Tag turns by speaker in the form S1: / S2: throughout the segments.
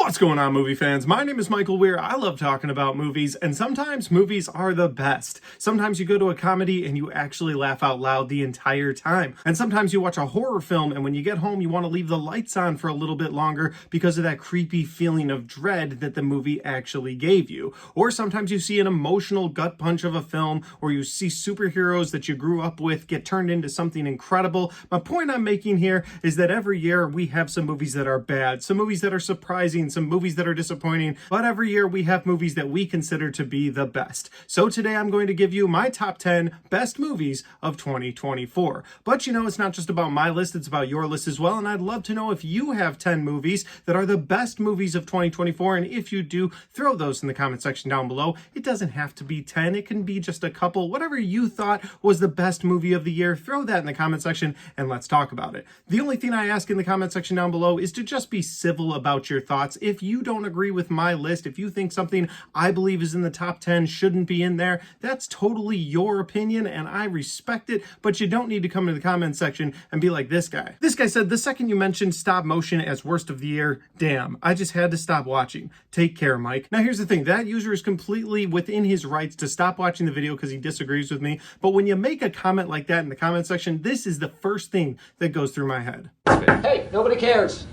S1: What's going on, movie fans? My name is Michael Weer. I love talking about movies, and sometimes movies are the best. Sometimes you go to a comedy and you actually laugh out loud the entire time. And sometimes you watch a horror film and when you get home you want to leave the lights on for a little bit longer because of that creepy feeling of dread that the movie actually gave you. Or sometimes you see an emotional gut punch of a film, or you see superheroes that you grew up with get turned into something incredible. My point I'm making here is that every year we have some movies that are bad, some movies that are surprising, some movies that are disappointing, but every year we have movies that we consider to be the best. So today I'm going to give you my top 10 best movies of 2024. But you know, it's not just about my list, it's about your list as well, and I'd love to know if you have 10 movies that are the best movies of 2024, and if you do, throw those in the comment section down below. It doesn't have to be 10, it can be just a couple. Whatever you thought was the best movie of the year, throw that in the comment section and let's talk about it. The only thing I ask in the comment section down below is to just be civil about your thoughts. If you don't agree with my list, if you think something I believe is in the top 10 shouldn't be in there, that's totally your opinion and I respect it, but you don't need to come into the comment section and be like this guy. This guy said, the second you mentioned stop motion as worst of the year, damn, I just had to stop watching. Take care, Mike. Now here's the thing, that user is completely within his rights to stop watching the video because he disagrees with me, but when you make a comment like that in the comment section, this is the first thing that goes through my head.
S2: Hey, nobody cares.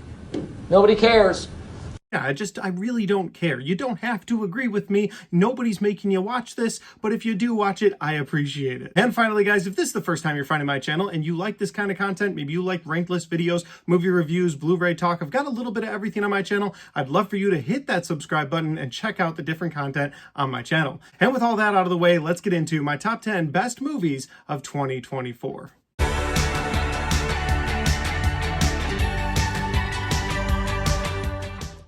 S2: Nobody cares.
S1: Yeah, I really don't care. You don't have to agree with me. Nobody's making you watch this, but if you do watch it, I appreciate it. And finally, guys, if this is the first time you're finding my channel and you like this kind of content, maybe you like ranked list videos, movie reviews, Blu-ray talk, I've got a little bit of everything on my channel. I'd love for you to hit that subscribe button and check out the different content on my channel. And with all that out of the way, let's get into my top 10 best movies of 2024.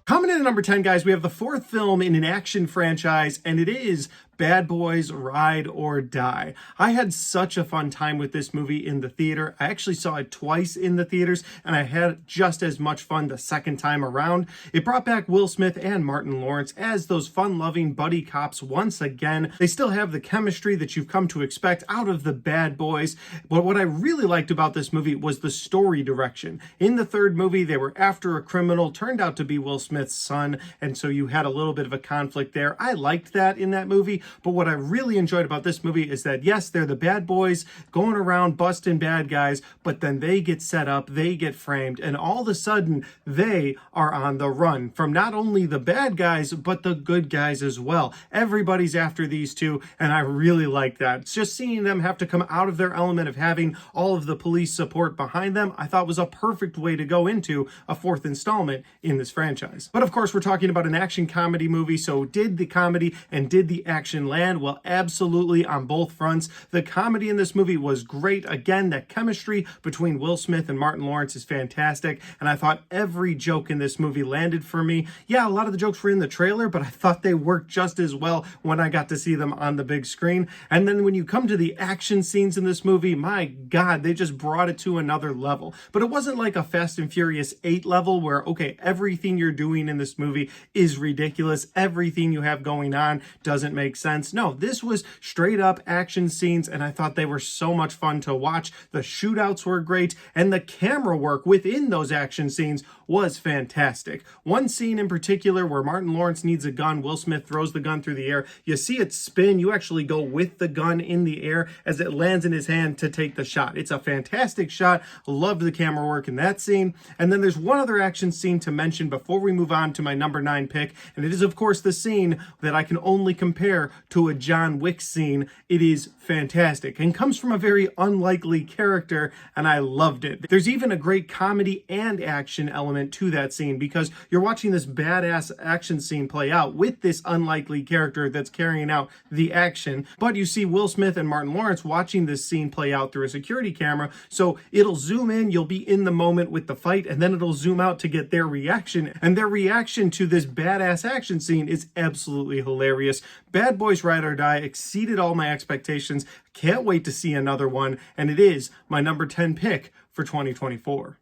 S1: Coming in at number 10, guys, we have the fourth film in an action franchise, and it is Bad Boys Ride or Die. I had such a fun time with this movie in the theater. I actually saw it twice in the theaters, and I had just as much fun the second time around. It brought back Will Smith and Martin Lawrence as those fun-loving buddy cops once again. They still have the chemistry that you've come to expect out of the Bad Boys, but what I really liked about this movie was the story direction. In the third movie, they were after a criminal, turned out to be Will Smith's son, and so you had a little bit of a conflict there. I liked that in that movie. But what I really enjoyed about this movie is that, yes, they're the bad boys going around busting bad guys, but then they get set up, they get framed, and all of a sudden they are on the run from not only the bad guys, but the good guys as well. Everybody's after these two, and I really like that. It's just seeing them have to come out of their element of having all of the police support behind them, I thought was a perfect way to go into a fourth installment in this franchise. But of course, we're talking about an action comedy movie, so did the comedy and did the action land? Well, absolutely on both fronts. The comedy in this movie was great. Again, that chemistry between Will Smith and Martin Lawrence is fantastic, and I thought every joke in this movie landed for me. Yeah, a lot of the jokes were in the trailer, but I thought they worked just as well when I got to see them on the big screen. And then when you come to the action scenes in this movie, my God, they just brought it to another level. But it wasn't like a Fast and Furious 8 level where, okay, everything you're doing in this movie is ridiculous. Everything you have going on doesn't make sense. No, this was straight up action scenes, and I thought they were so much fun to watch. The shootouts were great, and the camera work within those action scenes was fantastic. One scene in particular where Martin Lawrence needs a gun, Will Smith throws the gun through the air. You see it spin, you actually go with the gun in the air as it lands in his hand to take the shot. It's a fantastic shot. Loved the camera work in that scene. And then there's one other action scene to mention before we move on to my number 9 pick, and it is of course the scene that I can only compare to a John Wick scene. It is fantastic and comes from a very unlikely character, and I loved it. There's even a great comedy and action element to that scene because you're watching this badass action scene play out with this unlikely character that's carrying out the action, but you see Will Smith and Martin Lawrence watching this scene play out through a security camera, so it'll zoom in, you'll be in the moment with the fight, and then it'll zoom out to get their reaction, and their reaction to this badass action scene is absolutely hilarious. Bad Boys Ride or Die exceeded all my expectations. Can't wait to see another one, and it is my number 10 pick for 2024.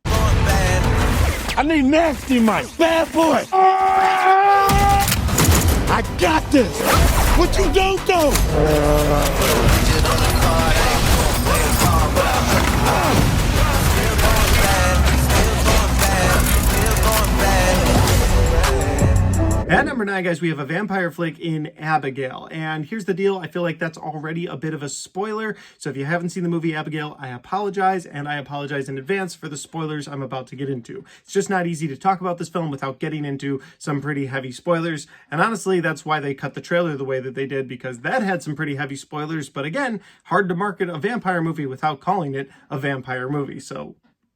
S3: I need nasty Mike. Bad boy. I got this. What you don't do?
S1: At number 9, guys, we have a vampire flick in Abigail. And here's the deal. I feel like that's already a bit of a spoiler. So if you haven't seen the movie Abigail, I apologize. And I apologize in advance for the spoilers I'm about to get into. It's just not easy to talk about this film without getting into some pretty heavy spoilers. And honestly, that's why they cut the trailer the way that they did, because that had some pretty heavy spoilers. But again, hard to market a vampire movie without calling it a vampire movie. So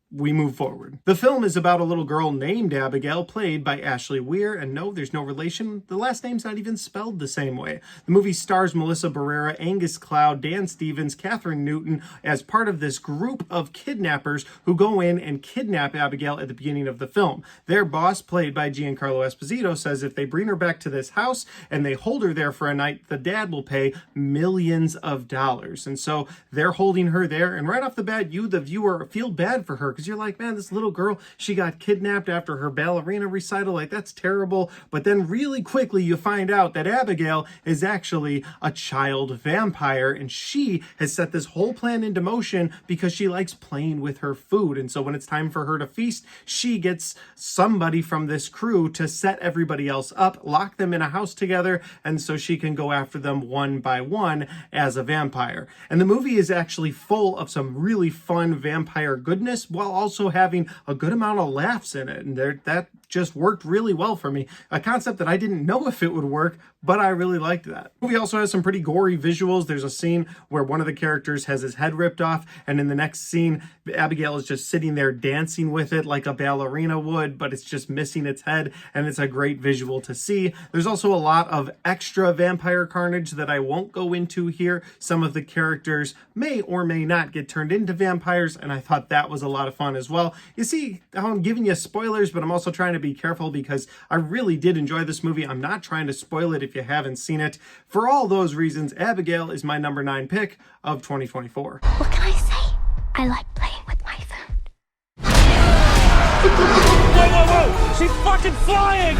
S1: we move forward. The film is about a little girl named Abigail, played by Ashley Weer, and no, there's no relation. The last name's not even spelled the same way. The movie stars Melissa Barrera, Angus Cloud, Dan Stevens, Catherine Newton as part of this group of kidnappers who go in and kidnap Abigail at the beginning of the film. Their boss, played by Giancarlo Esposito, says if they bring her back to this house and they hold her there for a night, the dad will pay millions of dollars. And so they're holding her there, and right off the bat, you, the viewer, feel bad for her, because you're like, man, this little girl, she got kidnapped after her ballerina recital. Like, that's terrible. But then really quickly you find out that Abigail is actually a child vampire, and she has set this whole plan into motion because she likes playing with her food. And so when it's time for her to feast, she gets somebody from this crew to set everybody else up, lock them in a house together, and so she can go after them one by one as a vampire. And the movie is actually full of some really fun vampire goodness, while also having a good amount of laughs in it. And that just worked really well for me. A concept that I didn't know if it would work, but I really liked that. The movie also has some pretty gory visuals. There's a scene where one of the characters has his head ripped off, and in the next scene, Abigail is just sitting there dancing with it like a ballerina would, but it's just missing its head, and it's a great visual to see. There's also a lot of extra vampire carnage that I won't go into here. Some of the characters may or may not get turned into vampires, and I thought that was a lot of fun as well. You see how I'm giving you spoilers, but I'm also trying to be careful because I really did enjoy this movie. I'm not trying to spoil it if you haven't seen it. For all those reasons, Abigail is my number 9 pick of 2024.
S4: What can I say? I like playing with my food.
S3: Whoa, whoa, whoa! She's fucking flying!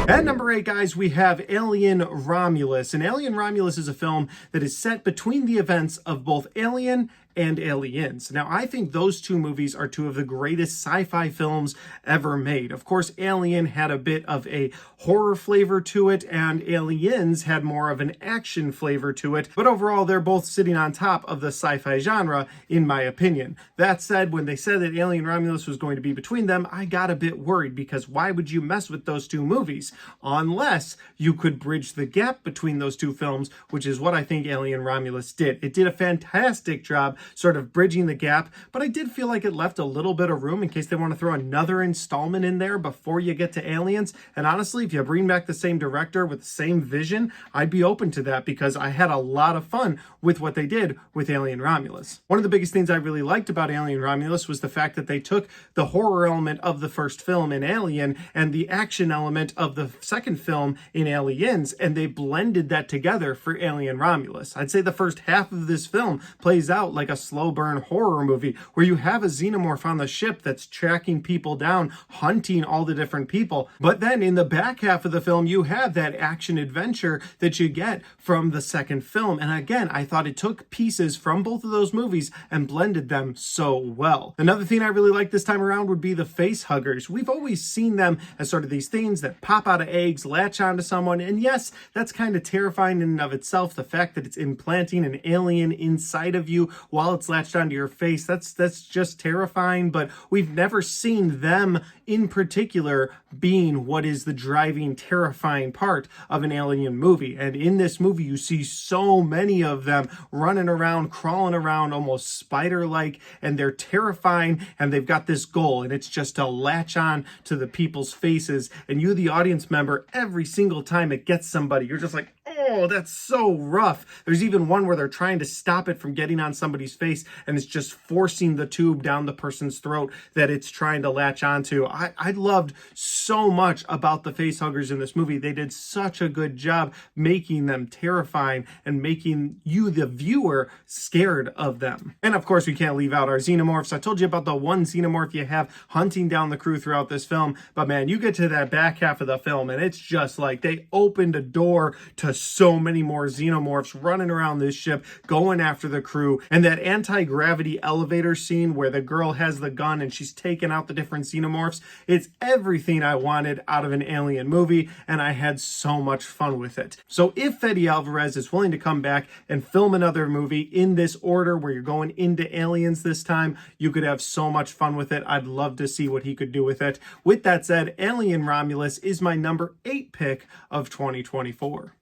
S1: At number 8, guys, we have Alien Romulus. And Alien Romulus is a film that is set between the events of both Alien and Aliens. Now, I think those two movies are two of the greatest sci-fi films ever made. Of course, Alien had a bit of a horror flavor to it, and Aliens had more of an action flavor to it. But overall, they're both sitting on top of the sci-fi genre, in my opinion. That said, when they said that Alien Romulus was going to be between them, I got a bit worried, because why would you mess with those two movies? Unless you could bridge the gap between those two films, which is what I think Alien Romulus did. It did a fantastic job sort of bridging the gap, but I did feel like it left a little bit of room in case they want to throw another installment in there before you get to Aliens. And honestly, if you bring back the same director with the same vision, I'd be open to that, because I had a lot of fun with what they did with Alien Romulus. One of the biggest things I really liked about Alien Romulus was the fact that they took the horror element of the first film in Alien and the action element of the second film in Aliens, and they blended that together for Alien Romulus. I'd say the first half of this film plays out like a slow burn horror movie where you have a xenomorph on the ship that's tracking people down, hunting all the different people. But then in the back half of the film, you have that action adventure that you get from the second film. And again, I thought it took pieces from both of those movies and blended them so well. Another thing I really liked this time around would be the face huggers. We've always seen them as sort of these things that pop out of eggs, latch onto someone, and yes, that's kind of terrifying in and of itself. The fact that it's implanting an alien inside of you while it's latched onto your face, that's just terrifying. But we've never seen them in particular being what is the driving, terrifying part of an alien movie. And in this movie, you see so many of them running around, crawling around, almost spider-like, and they're terrifying, and they've got this goal, and it's just to latch on to the people's faces. And you, the audience member, every single time it gets somebody, you're just like, oh, oh, that's so rough. There's even one where they're trying to stop it from getting on somebody's face, and it's just forcing the tube down the person's throat that it's trying to latch onto. I loved so much about the face huggers in this movie. They did such a good job making them terrifying and making you, the viewer, scared of them. And of course, we can't leave out our xenomorphs. I told you about the one xenomorph you have hunting down the crew throughout this film, but man, you get to that back half of the film and it's just like they opened a door to so many more xenomorphs running around this ship, going after the crew. And that anti-gravity elevator scene where the girl has the gun and she's taking out the different xenomorphs, it's everything I wanted out of an alien movie, and I had so much fun with it. So if Fede Alvarez is willing to come back and film another movie in this order where you're going into aliens this time, you could have so much fun with it. I'd love to see what he could do with it. With that said, Alien Romulus is my number 8 pick of 2024.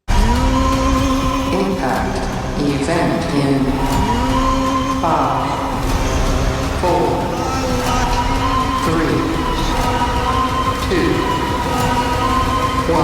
S5: Impact event in 5, 4, 3, 2, 1.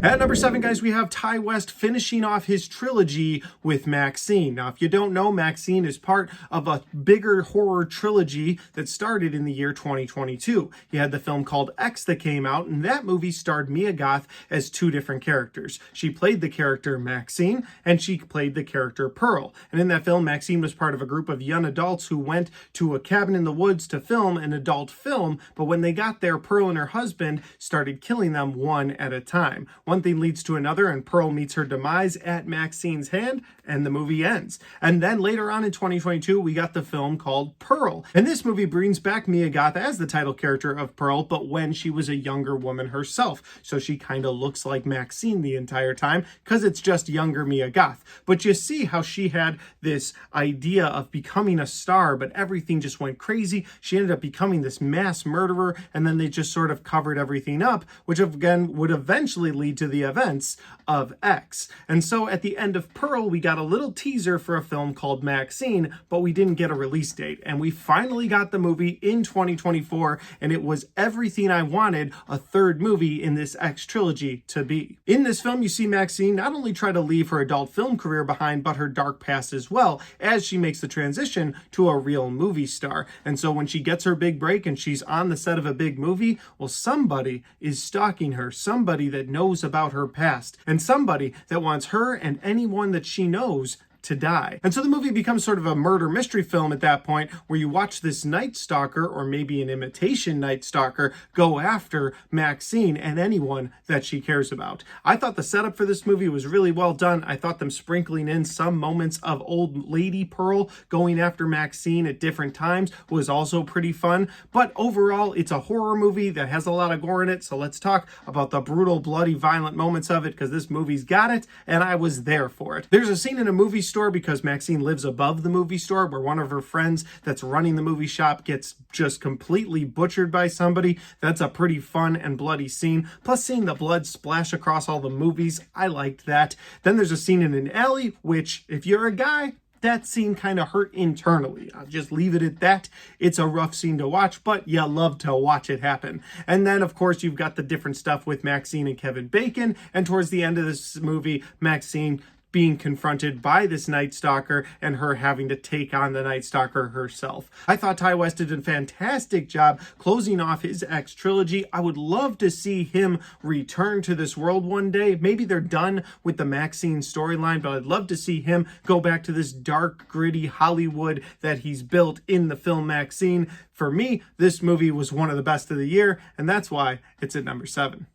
S1: At number 7, guys, we have Ty West finishing off his trilogy with Maxine. Now, if you don't know, Maxine is part of a bigger horror trilogy that started in the year 2022. You had the film called X that came out, and that movie starred Mia Goth as 2 different characters. She played the character Maxine, and she played the character Pearl. And in that film, Maxine was part of a group of young adults who went to a cabin in the woods to film an adult film, but when they got there, Pearl and her husband started killing them one at a time. One thing leads to another, and Pearl meets her demise at Maxine's hand, and the movie ends. And then later on in 2022, we got the film called Pearl. And this movie brings back Mia Goth as the title character of Pearl, but when she was a younger woman herself. So she kind of looks like Maxine the entire time, because it's just younger Mia Goth. But you see how she had this idea of becoming a star, but everything just went crazy. She ended up becoming this mass murderer, and then they just sort of covered everything up, which again would eventually lead to the events of X. And so at the end of Pearl, we got a little teaser for a film called Maxine, but we didn't get a release date. And we finally got the movie in 2024, and it was everything I wanted a third movie in this X trilogy to be. In this film, you see Maxine not only try to leave her adult film career behind, but her dark past as well, as she makes the transition to a real movie star. And so when she gets her big break and she's on the set of a big movie, well, somebody is stalking her, somebody that knows about her past, and somebody that wants her and anyone that she knows to die. And so the movie becomes sort of a murder mystery film at that point, where you watch this Night Stalker, or maybe an imitation Night Stalker, go after Maxine and anyone that she cares about. I thought the setup for this movie was really well done. I thought them sprinkling in some moments of old lady Pearl going after Maxine at different times was also pretty fun. But overall, it's a horror movie that has a lot of gore in it, so let's talk about the brutal, bloody, violent moments of it, because this movie's got it, and I was there for it. There's a scene in a movie store because Maxine lives above the movie store where one of her friends that's running the movie shop gets just completely butchered by somebody. That's a pretty fun and bloody scene. Plus, seeing the blood splash across all the movies, I liked that. Then there's a scene in an alley, which, if you're a guy, that scene kind of hurt internally. I'll just leave it at that. It's a rough scene to watch, but you love to watch it happen. And then, of course, you've got the different stuff with Maxine and Kevin Bacon. And towards the end of this movie, Maxine being confronted by this Night Stalker and her having to take on the Night Stalker herself. I thought Ty West did a fantastic job closing off his X trilogy. I would love to see him return to this world one day. Maybe they're done with the Maxine storyline, but I'd love to see him go back to this dark, gritty Hollywood that he's built in the film Maxine. For me, this movie was one of the best of the year, and that's why it's at number 7.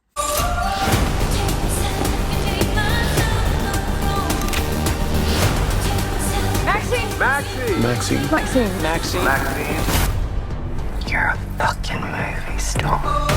S3: Maxine.
S5: You're a fucking movie star.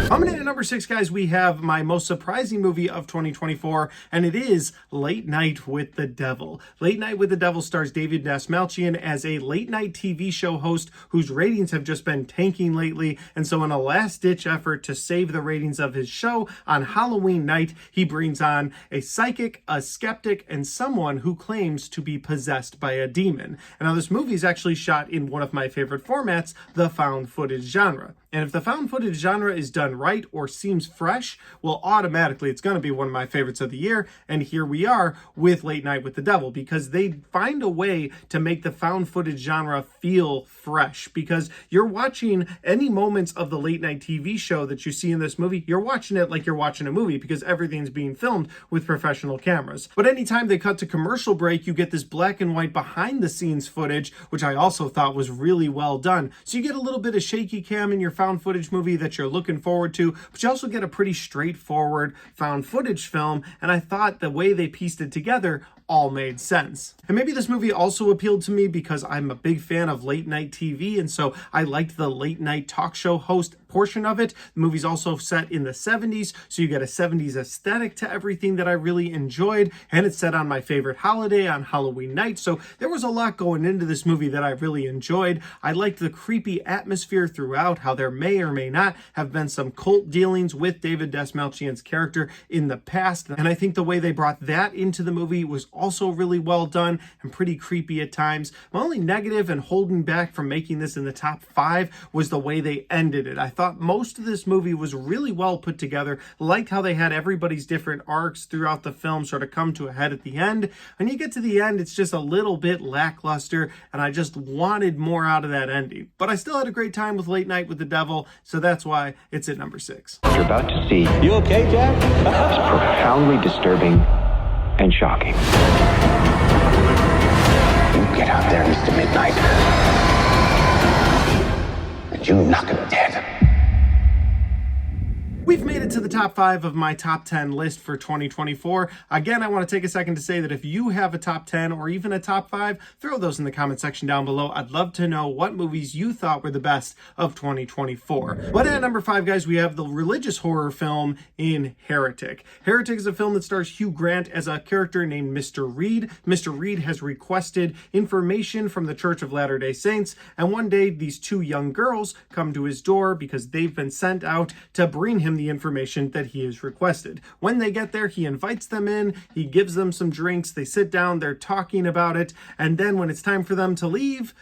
S1: Coming in at number 6, guys, we have my most surprising movie of 2024, and it is Late Night with the Devil. Late Night with the Devil stars David Dastmalchian as a late-night TV show host whose ratings have just been tanking lately, and so in a last-ditch effort to save the ratings of his show, on Halloween night, he brings on a psychic, a skeptic, and someone who claims to be possessed by a demon. And now this movie is actually shot in one of my favorite formats, the found footage genre. And if the found footage genre is done right or seems fresh, well, automatically it's going to be one of my favorites of the year. And here we are with Late Night with the Devil, because they find a way to make the found footage genre feel fresh. Because you're watching any moments of the late night TV show that you see in this movie, you're watching it like you're watching a movie, because everything's being filmed with professional cameras. But anytime they cut to commercial break, you get this black and white behind the scenes footage, which I also thought was really well done. So you get a little bit of shaky cam in your found footage movie that you're looking forward to, but you also get a pretty straightforward found footage film, and I thought the way they pieced it together all made sense. And maybe this movie also appealed to me because I'm a big fan of late night TV, and so I liked the late night talk show host portion of it. The movie's also set in the 70s, so you get a 70s aesthetic to everything that I really enjoyed, and it's set on my favorite holiday, on Halloween night, so there was a lot going into this movie that I really enjoyed. I liked the creepy atmosphere throughout, how there may or may not have been some cult dealings with David Dastmalchian's character in the past, and I think the way they brought that into the movie was also really well done and pretty creepy at times. My only negative and holding back from making this in the top 5 was the way they ended it. I thought most of this movie was really well put together. Liked how they had everybody's different arcs throughout the film sort of come to a head at the end. When you get to the end, it's just a little bit lackluster, and I just wanted more out of that ending. But I still had a great time with Late Night with the Devil, so that's why it's at number 6.
S6: What you're about to see
S3: You okay, Jack?
S6: is profoundly disturbing and shocking.
S7: You get out there, Mr. Midnight, and you knock him dead.
S1: We've made it to the top 5 of my top 10 list for 2024. Again, I want to take a second to say that if you have a top 10 or even a top 5, throw those in the comment section down below. I'd love to know what movies you thought were the best of 2024. But at number 5, guys, we have the religious horror film in Heretic. Heretic is a film that stars Hugh Grant as a character named Mr. Reed. Mr. Reed has requested information from the Church of Latter-day Saints, and one day these 2 young girls come to his door because they've been sent out to bring him the information that he has requested. When they get there, he invites them in, he gives them some drinks, they sit down, they're talking about it, and then when it's time for them to leave,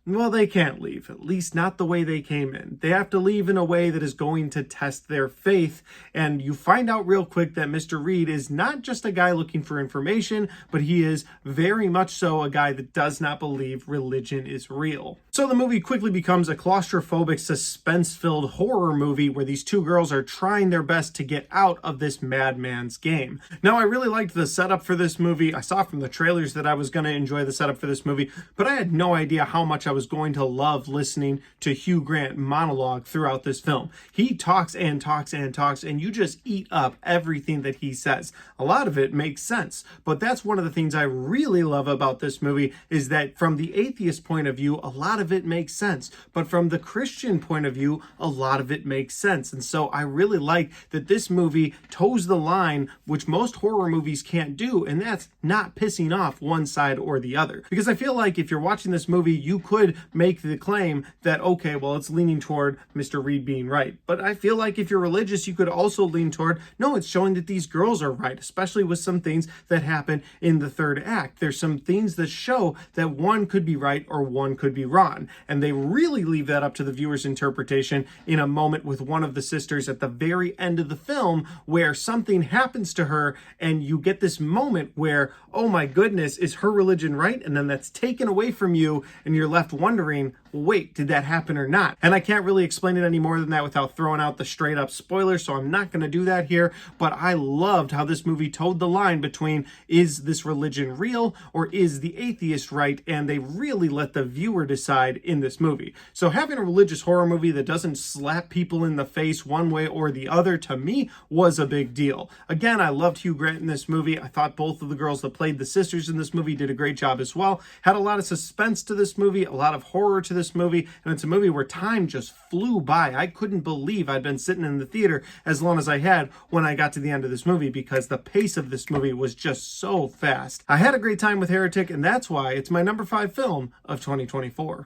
S1: well, they can't leave, at least not the way they came in. They have to leave in a way that is going to test their faith, and you find out real quick that Mr. Reed is not just a guy looking for information, but he is very much so a guy that does not believe religion is real. So the movie quickly becomes a claustrophobic, suspense-filled horror movie where these 2 girls are trying their best to get out of this madman's game. Now, I really liked the setup for this movie. I saw from the trailers that I was going to enjoy the setup for this movie, but I had no idea how much I was going to love listening to Hugh Grant monologue throughout this film. He talks and talks and talks, and you just eat up everything that he says. A lot of it makes sense, but that's one of the things I really love about this movie, is that from the atheist point of view, a lot of it makes sense, but from the Christian point of view, a lot of it makes sense. And so I really like that this movie toes the line, which most horror movies can't do, and that's not pissing off one side or the other. Because I feel like if you're watching this movie, you could make the claim that, okay, well, it's leaning toward Mr. Reed being right. But I feel like if you're religious, you could also lean toward, no, it's showing that these girls are right, especially with some things that happen in the 3rd act. There's some things that show that one could be right or one could be wrong. And they really leave that up to the viewer's interpretation in a moment with one of the sisters at the very end of the film where something happens to her and you get this moment where, oh my goodness, is her religion right? And then that's taken away from you and you're left wondering, wait, did that happen or not? And I can't really explain it any more than that without throwing out the straight up spoilers, so I'm not going to do that here, but I loved how this movie towed the line between, is this religion real or is the atheist right? And they really let the viewer decide in this movie. So having a religious horror movie that doesn't slap people in the face one way or the other, to me, was a big deal. Again, I loved Hugh Grant in this movie. I thought both of the girls that played the sisters in this movie did a great job as well. Had a lot of suspense to this movie, a lot of horror to this this movie, and it's a movie where time just flew by. I couldn't believe I'd been sitting in the theater as long as I had when I got to the end of this movie, because the pace of this movie was just so fast. I had a great time with Heretic, and that's why it's my number 5 film of 2024.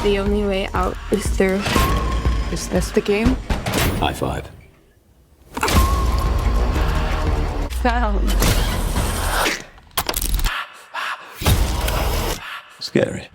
S8: The only way out is through. Is this the game?
S7: High five.
S8: Found.
S7: Scary.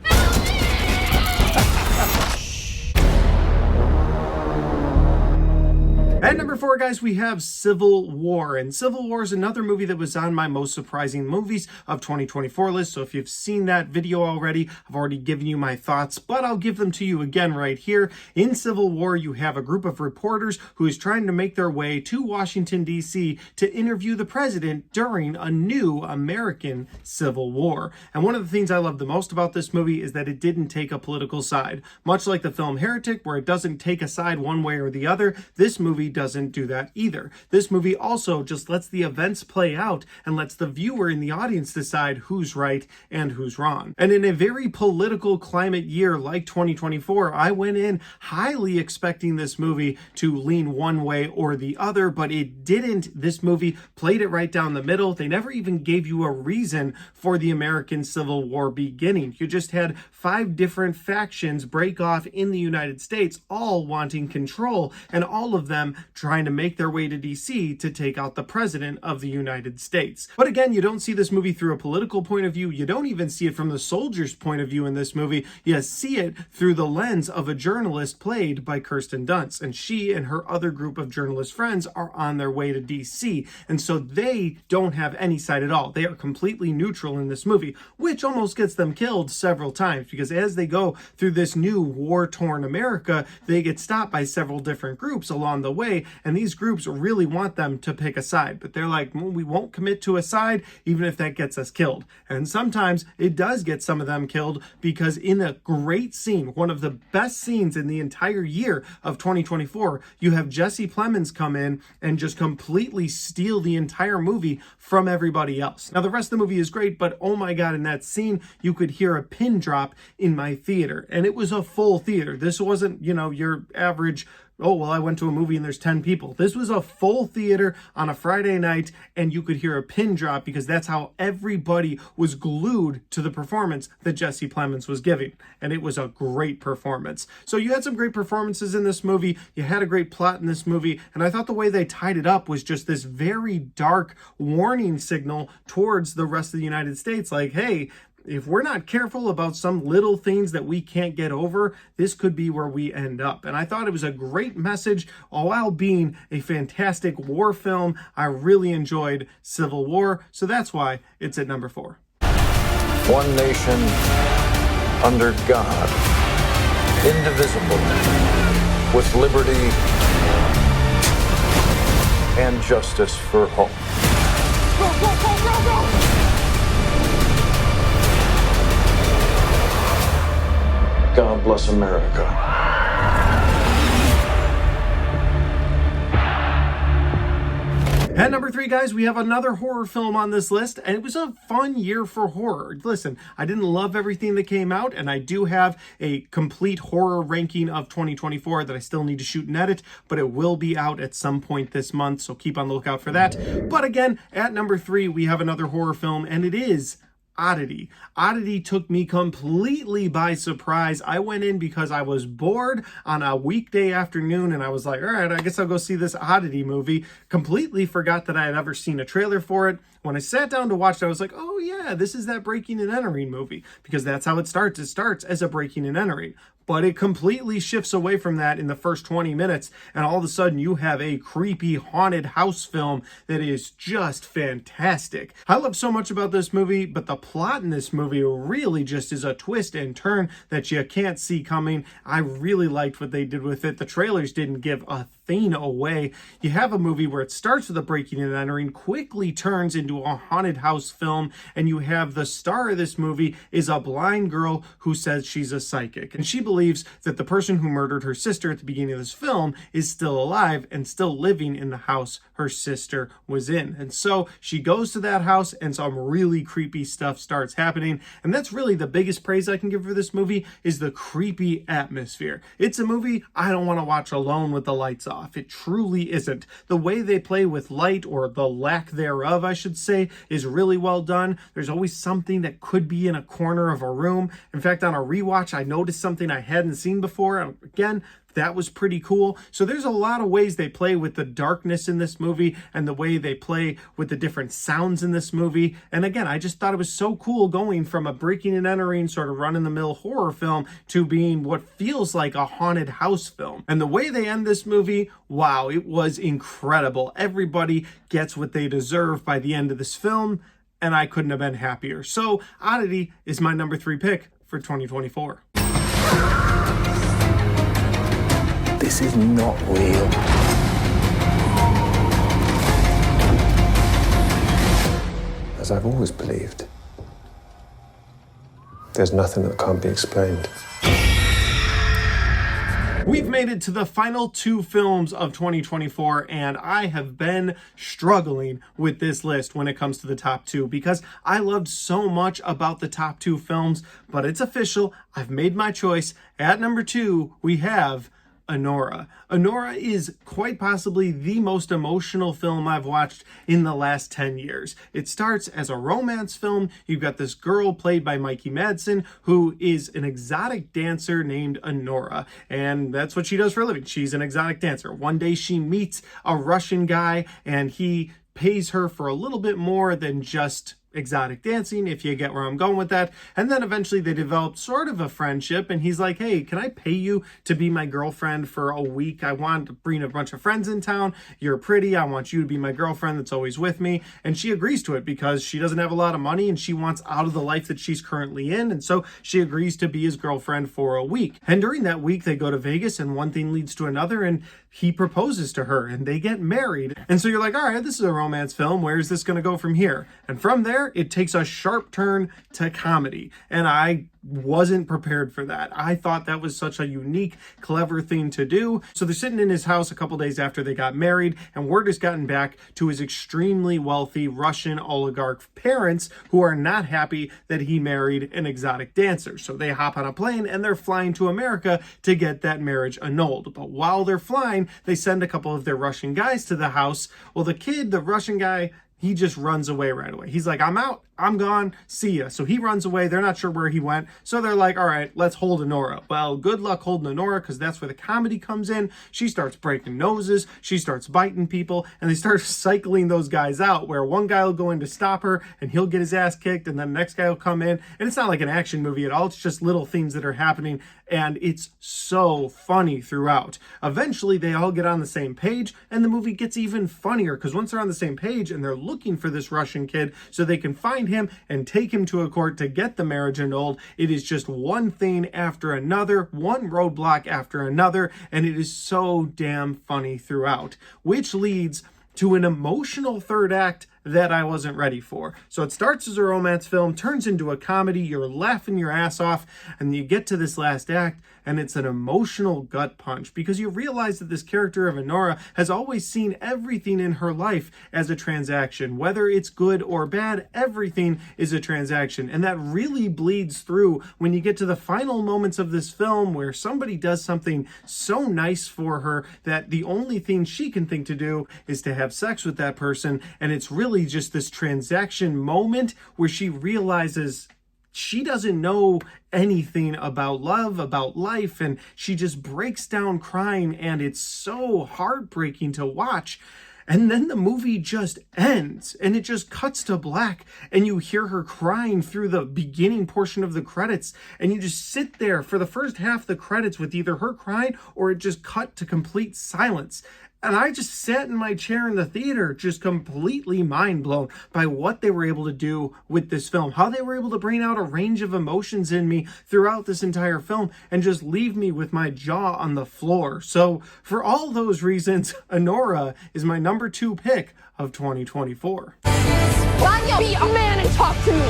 S1: At number 4, guys, we have Civil War. And Civil War is another movie that was on my most surprising movies of 2024 list. So if you've seen that video already, I've already given you my thoughts, but I'll give them to you again right here. In Civil War, you have a group of reporters who is trying to make their way to Washington, D.C. to interview the president during a new American Civil War. And one of the things I love the most about this movie is that it didn't take a political side. Much like the film Heretic, where it doesn't take a side one way or the other, this movie doesn't do that either. This movie also just lets the events play out and lets the viewer in the audience decide who's right and who's wrong. And in a very political climate year like 2024, I went in highly expecting this movie to lean one way or the other, but it didn't. This movie played it right down the middle. They never even gave you a reason for the American Civil War beginning. You just had 5 different factions break off in the United States, all wanting control, and all of them trying to make their way to DC to take out the president of the United States. But again, you don't see this movie through a political point of view. You don't even see it from the soldier's point of view in this movie. You see it through the lens of a journalist played by Kirsten Dunst. And she and her other group of journalist friends are on their way to DC. And so they don't have any side at all. They are completely neutral in this movie, which almost gets them killed several times, because as they go through this new war-torn America, they get stopped by several different groups along the way. And these groups really want them to pick a side, but they're like, well, we won't commit to a side even if that gets us killed. And sometimes it does get some of them killed, because in a great scene, one of the best scenes in the entire year of 2024, you have Jesse Plemons come in and just completely steal the entire movie from everybody else. Now, the rest of the movie is great, but oh my God, in that scene, you could hear a pin drop in my theater, and it was a full theater. This wasn't, your average, oh, well, I went to a movie and there's 10 people. This was a full theater on a Friday night, and you could hear a pin drop, because that's how everybody was glued to the performance that Jesse Plemons was giving. And it was a great performance. So you had some great performances in this movie. You had a great plot in this movie. And I thought the way they tied it up was just this very dark warning signal towards the rest of the United States. Like, hey, if we're not careful about some little things that we can't get over, this could be where we end up. And I thought it was a great message, all while being a fantastic war film. I really enjoyed Civil War, so that's why it's at number 4.
S9: One nation under God, indivisible, with liberty and justice for all.
S3: Go, go, go, go, go!
S9: God bless America.
S1: At number 3, guys, we have another horror film on this list, and it was a fun year for horror. Listen, I didn't love everything that came out, and I do have a complete horror ranking of 2024 that I still need to shoot and edit, but it will be out at some point this month, so keep on the lookout for that. But again, at number 3, we have another horror film, and it is Odity. Odity took me completely by surprise. I went in because I was bored on a weekday afternoon, and I was like, all right, I guess I'll go see this Odity movie. Completely forgot that I had ever seen a trailer for it. When I sat down to watch it, I was like, oh yeah, this is that breaking and entering movie, because that's how it starts. It starts as a breaking and entering. But it completely shifts away from that in the first 20 minutes, and all of a sudden you have a creepy haunted house film that is just fantastic. I love so much about this movie, but the plot in this movie really just is a twist and turn that you can't see coming. I really liked what they did with it. The trailers didn't give a thing away. You have a movie where it starts with a breaking and entering, quickly turns into a haunted house film, and you have the star of this movie is a blind girl who says she's a psychic, and she believes believes that the person who murdered her sister at the beginning of this film is still alive and still living in the house her sister was in. And so she goes to that house and some really creepy stuff starts happening. And that's really the biggest praise I can give for this movie, is the creepy atmosphere. It's a movie I don't want to watch alone with the lights off. It truly isn't. The way they play with light, or the lack thereof, I should say, is really well done. There's always something that could be in a corner of a room. In fact, on a rewatch, I noticed something I hadn't seen before. Again, that was pretty cool. So there's a lot of ways they play with the darkness in this movie and the way they play with the different sounds in this movie. And again, I just thought it was so cool going from a breaking and entering sort of run-in-the-mill horror film to being what feels like a haunted house film. And the way they end this movie, wow, it was incredible. Everybody gets what they deserve by the end of this film, and I couldn't have been happier. So Odity is my number 3 pick for 2024.
S5: This is not real. As I've always believed, there's nothing that can't be explained.
S1: We've made it to the final 2 films of 2024, and I have been struggling with this list when it comes to the top 2 because I loved so much about the top 2 films, but it's official. I've made my choice. At number 2, we have Anora. Anora is quite possibly the most emotional film I've watched in the last 10 years. It starts as a romance film. You've got this girl played by Mikey Madsen who is an exotic dancer named Anora, and that's what she does for a living. She's an exotic dancer. One day she meets a Russian guy and he pays her for a little bit more than just exotic dancing, if you get where I'm going with that. And then eventually they develop sort of a friendship, and he's like, hey, can I pay you to be my girlfriend for a week? I want to bring a bunch of friends in town. You're pretty. I want you to be my girlfriend that's always with me. And she agrees to it because she doesn't have a lot of money and she wants out of the life that she's currently in. And so she agrees to be his girlfriend for a week. And during that week, they go to Vegas and one thing leads to another, and he proposes to her and they get married. And so you're like, all right, this is a romance film. Where is this going to go from here? And from there, it takes a sharp turn to comedy. And I wasn't prepared for that. I thought that was such a unique, clever thing to do. So they're sitting in his house a couple days after they got married, and word has gotten back to his extremely wealthy Russian oligarch parents who are not happy that he married an exotic dancer. So they hop on a plane and they're flying to America to get that marriage annulled. But while they're flying, they send a couple of their Russian guys to the house. Well, the Russian guy, he just runs away right away. He's like, I'm out. I'm gone. See ya. So he runs away. They're not sure where he went. So they're like, all right, let's hold Anora. Well, good luck holding Anora because that's where the comedy comes in. She starts breaking noses. She starts biting people. And they start cycling those guys out where one guy will go in to stop her and he'll get his ass kicked. And then the next guy will come in. And it's not like an action movie at all. It's just little things that are happening. And it's so funny throughout. Eventually, they all get on the same page. And the movie gets even funnier because once they're on the same page and they're looking for this Russian kid so they can find him and take him to a court to get the marriage annulled, it is just one thing after another, one roadblock after another, and it is so damn funny throughout, which leads to an emotional third act that I wasn't ready for. So it starts as a romance film, turns into a comedy, you're laughing your ass off, and you get to this last act, and it's an emotional gut punch because you realize that this character of Anora has always seen everything in her life as a transaction. Whether it's good or bad, everything is a transaction. And that really bleeds through when you get to the final moments of this film where somebody does something so nice for her that the only thing she can think to do is to have sex with that person. And it's really just this transaction moment where she realizes she doesn't know anything about love, about life, and she just breaks down crying, and it's so heartbreaking to watch. And then the movie just ends and it just cuts to black and you hear her crying through the beginning portion of the credits, and you just sit there for the first half of the credits with either her crying or it just cut to complete silence. And I just sat in my chair in the theater just completely mind blown by what they were able to do with this film, how they were able to bring out a range of emotions in me throughout this entire film and just leave me with my jaw on the floor. So for all those reasons, Anora is my number 2 pick of 2024.
S8: Daniel, be a man and talk to me.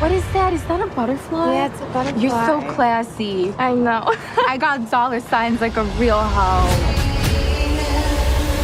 S8: What is that? Is that a butterfly?
S4: Yeah, it's a butterfly.
S8: You're so classy. I know. I got dollar signs like a real hoe.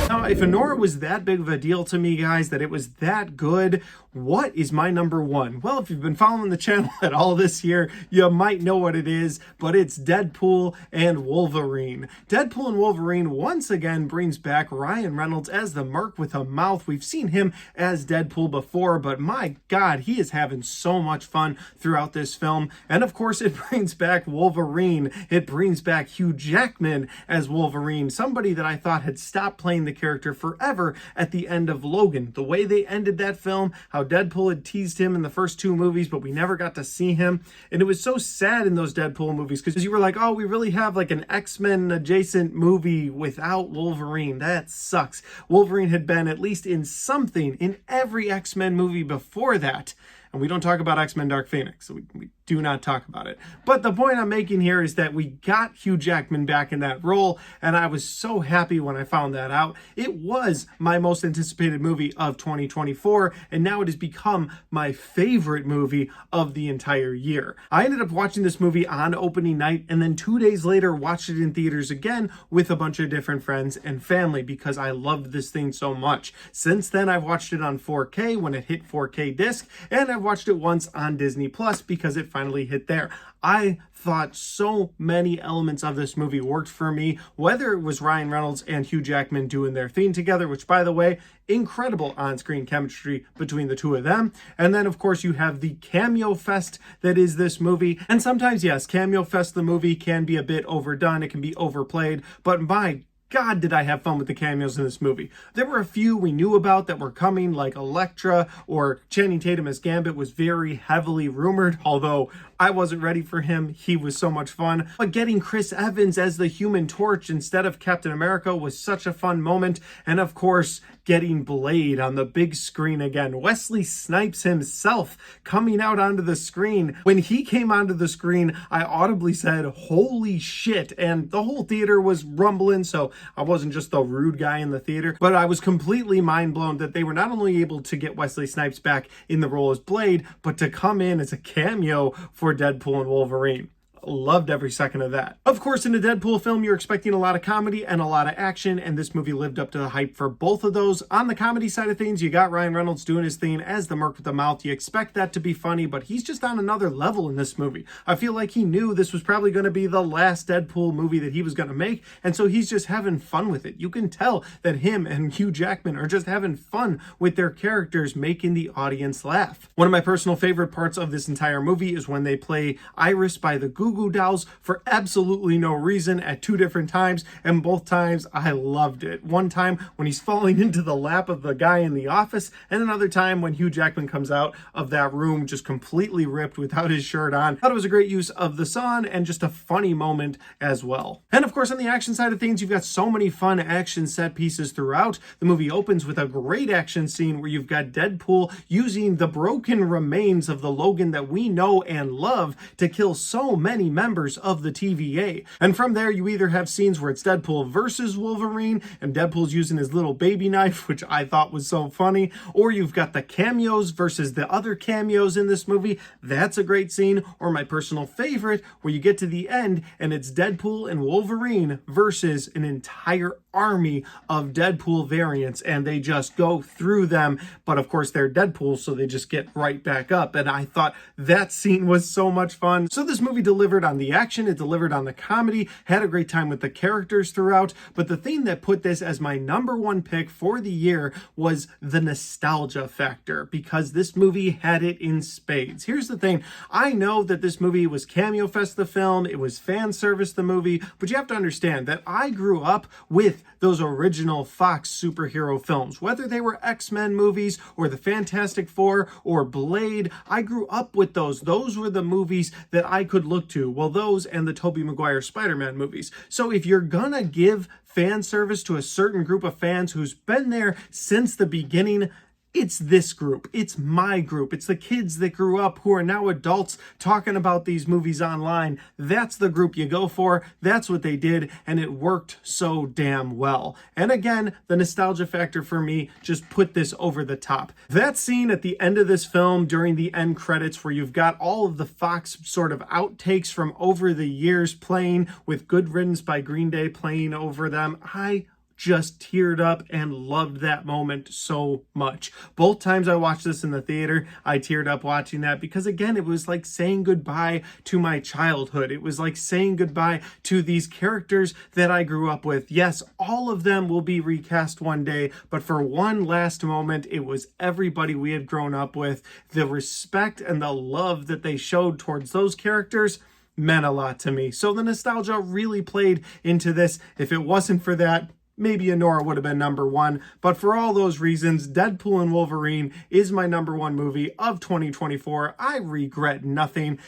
S1: Now, if Anora was that big of a deal to me, guys, that it was that good, what is my number one? Well, if you've been following the channel at all this year, you might know what it is, but it's Deadpool and Wolverine. Deadpool and Wolverine once again brings back Ryan Reynolds as the Merc with a Mouth. We've seen him as Deadpool before, but my God, he is having so much fun throughout this film. And of course, it brings back Wolverine. It brings back Hugh Jackman as Wolverine, somebody that I thought had stopped playing the character forever at the end of Logan. The way they ended that film, how Deadpool had teased him in the first two movies, but we never got to see him. And it was so sad in those Deadpool movies because you were like, oh, we really have like an X-Men adjacent movie without Wolverine. That sucks. Wolverine had been at least in something in every X-Men movie before that. And we don't talk about X-Men Dark Phoenix, so we do not talk about it. But the point I'm making here is that we got Hugh Jackman back in that role, and I was so happy when I found that out. It was my most anticipated movie of 2024, and now it has become my favorite movie of the entire year. I ended up watching this movie on opening night, and then 2 days later watched it in theaters again with a bunch of different friends and family because I loved this thing so much. Since then, I've watched it on 4K when it hit 4K disc, and I've watched it once on Disney Plus because it finally hit there. I thought so many elements of this movie worked for me, whether it was Ryan Reynolds and Hugh Jackman doing their thing together, which, by the way, incredible on-screen chemistry between the two of them. And then, of course, you have the cameo fest that is this movie. And sometimes, yes, cameo fest, the movie can be a bit overdone. It can be overplayed, but my God, did I have fun with the cameos in this movie. There were a few we knew about that were coming, like Elektra or Channing Tatum as Gambit was very heavily rumored, although I wasn't ready for him. He was so much fun. But getting Chris Evans as the Human Torch instead of Captain America was such a fun moment. And of course, getting Blade on the big screen again. Wesley Snipes himself coming out onto the screen. When he came onto the screen, I audibly said, holy shit. And the whole theater was rumbling, so I wasn't just the rude guy in the theater, but I was completely mind blown that they were not only able to get Wesley Snipes back in the role as Blade, but to come in as a cameo for Deadpool and Wolverine. Loved every second of that. Of course, in a Deadpool film, you're expecting a lot of comedy and a lot of action, and this movie lived up to the hype for both of those. On the comedy side of things, you got Ryan Reynolds doing his thing as the Merc with the Mouth. You expect that to be funny, but he's just on another level in this movie. I feel like he knew this was probably going to be the last Deadpool movie that he was going to make, and so he's just having fun with it. You can tell that him and Hugh Jackman are just having fun with their characters, making the audience laugh. One of my personal favorite parts of this entire movie is when they play Iris by the Goo Goo Dolls for absolutely no reason at two different times, and both times I loved it. One time when he's falling into the lap of the guy in the office, and another time when Hugh Jackman comes out of that room just completely ripped without his shirt on. I thought it was a great use of the song and just a funny moment as well. And of course, on the action side of things, you've got so many fun action set pieces throughout. The movie opens with a great action scene where you've got Deadpool using the broken remains of the Logan that we know and love to kill so many members of the TVA. And from there, you either have scenes where it's Deadpool versus Wolverine, and Deadpool's using his little baby knife, which I thought was so funny, or you've got the cameos versus the other cameos in this movie. That's a great scene. Or my personal favorite, where you get to the end, and it's Deadpool and Wolverine versus an entire army of Deadpool variants, and they just go through them. But of course, they're Deadpool, so they just get right back up. And I thought that scene was so much fun. So this movie delivered on the action, it delivered on the comedy, had a great time with the characters throughout. But the thing that put this as my number one pick for the year was the nostalgia factor, because this movie had it in spades. Here's the thing. I know that this movie was Cameo Fest the film, it was fan service the movie, but you have to understand that I grew up with those original Fox superhero films, whether they were X-Men movies or the Fantastic Four or Blade. I grew up with those. Those were the movies that I could look to. Well, those and the Tobey Maguire Spider-Man movies. So if you're gonna give fan service to a certain group of fans who's been there since the beginning, it's this group. It's my group. It's the kids that grew up who are now adults talking about these movies online. That's the group you go for. That's what they did, and it worked so damn well. And again, the nostalgia factor for me just put this over the top. That scene at the end of this film during the end credits where you've got all of the Fox sort of outtakes from over the years playing with Good Riddance by Green Day playing over them, I just teared up and loved that moment so much. Both times I watched this in the theater, I teared up watching that because again, it was like saying goodbye to my childhood. It was like saying goodbye to these characters that I grew up with. Yes, all of them will be recast one day, but for one last moment, it was everybody we had grown up with. The respect and the love that they showed towards those characters meant a lot to me. So the nostalgia really played into this. If it wasn't for that, maybe Anora would have been number one, but for all those reasons, Deadpool and Wolverine is my number one movie of 2024. I regret nothing.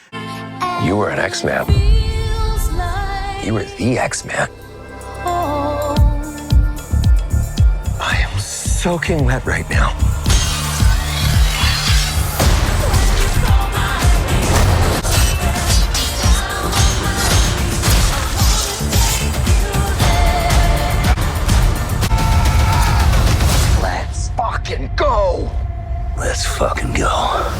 S7: You were an X-Man. You were the X-Man. I am soaking wet right now. Go! Let's fucking go.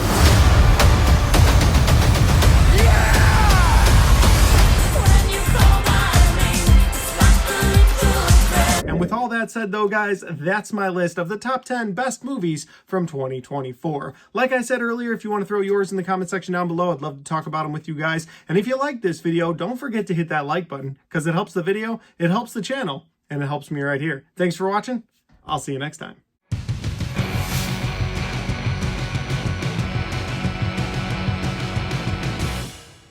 S1: And with all that said though, guys, that's my list of the top 10 best movies from 2024. Like I said earlier, if you want to throw yours in the comment section down below, I'd love to talk about them with you guys. And if you like this video, don't forget to hit that like button because it helps the video, it helps the channel, and it helps me right here. Thanks for watching. I'll see you next time.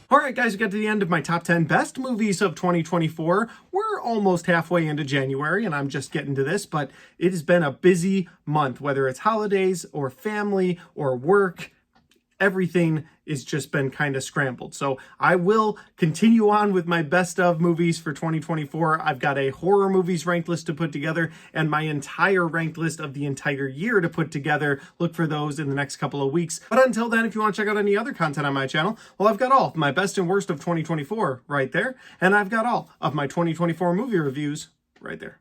S1: All right, guys, we got to the end of my top 10 best movies of 2024. We're almost halfway into January, and I'm just getting to this, but it has been a busy month, whether it's holidays or family or work. Everything has just been kind of scrambled. So I will continue on with my best of movies for 2024. I've got a horror movies ranked list to put together and my entire ranked list of the entire year to put together. Look for those in the next couple of weeks. But until then, if you want to check out any other content on my channel, well, I've got all of my best and worst of 2024 right there. And I've got all of my 2024 movie reviews right there.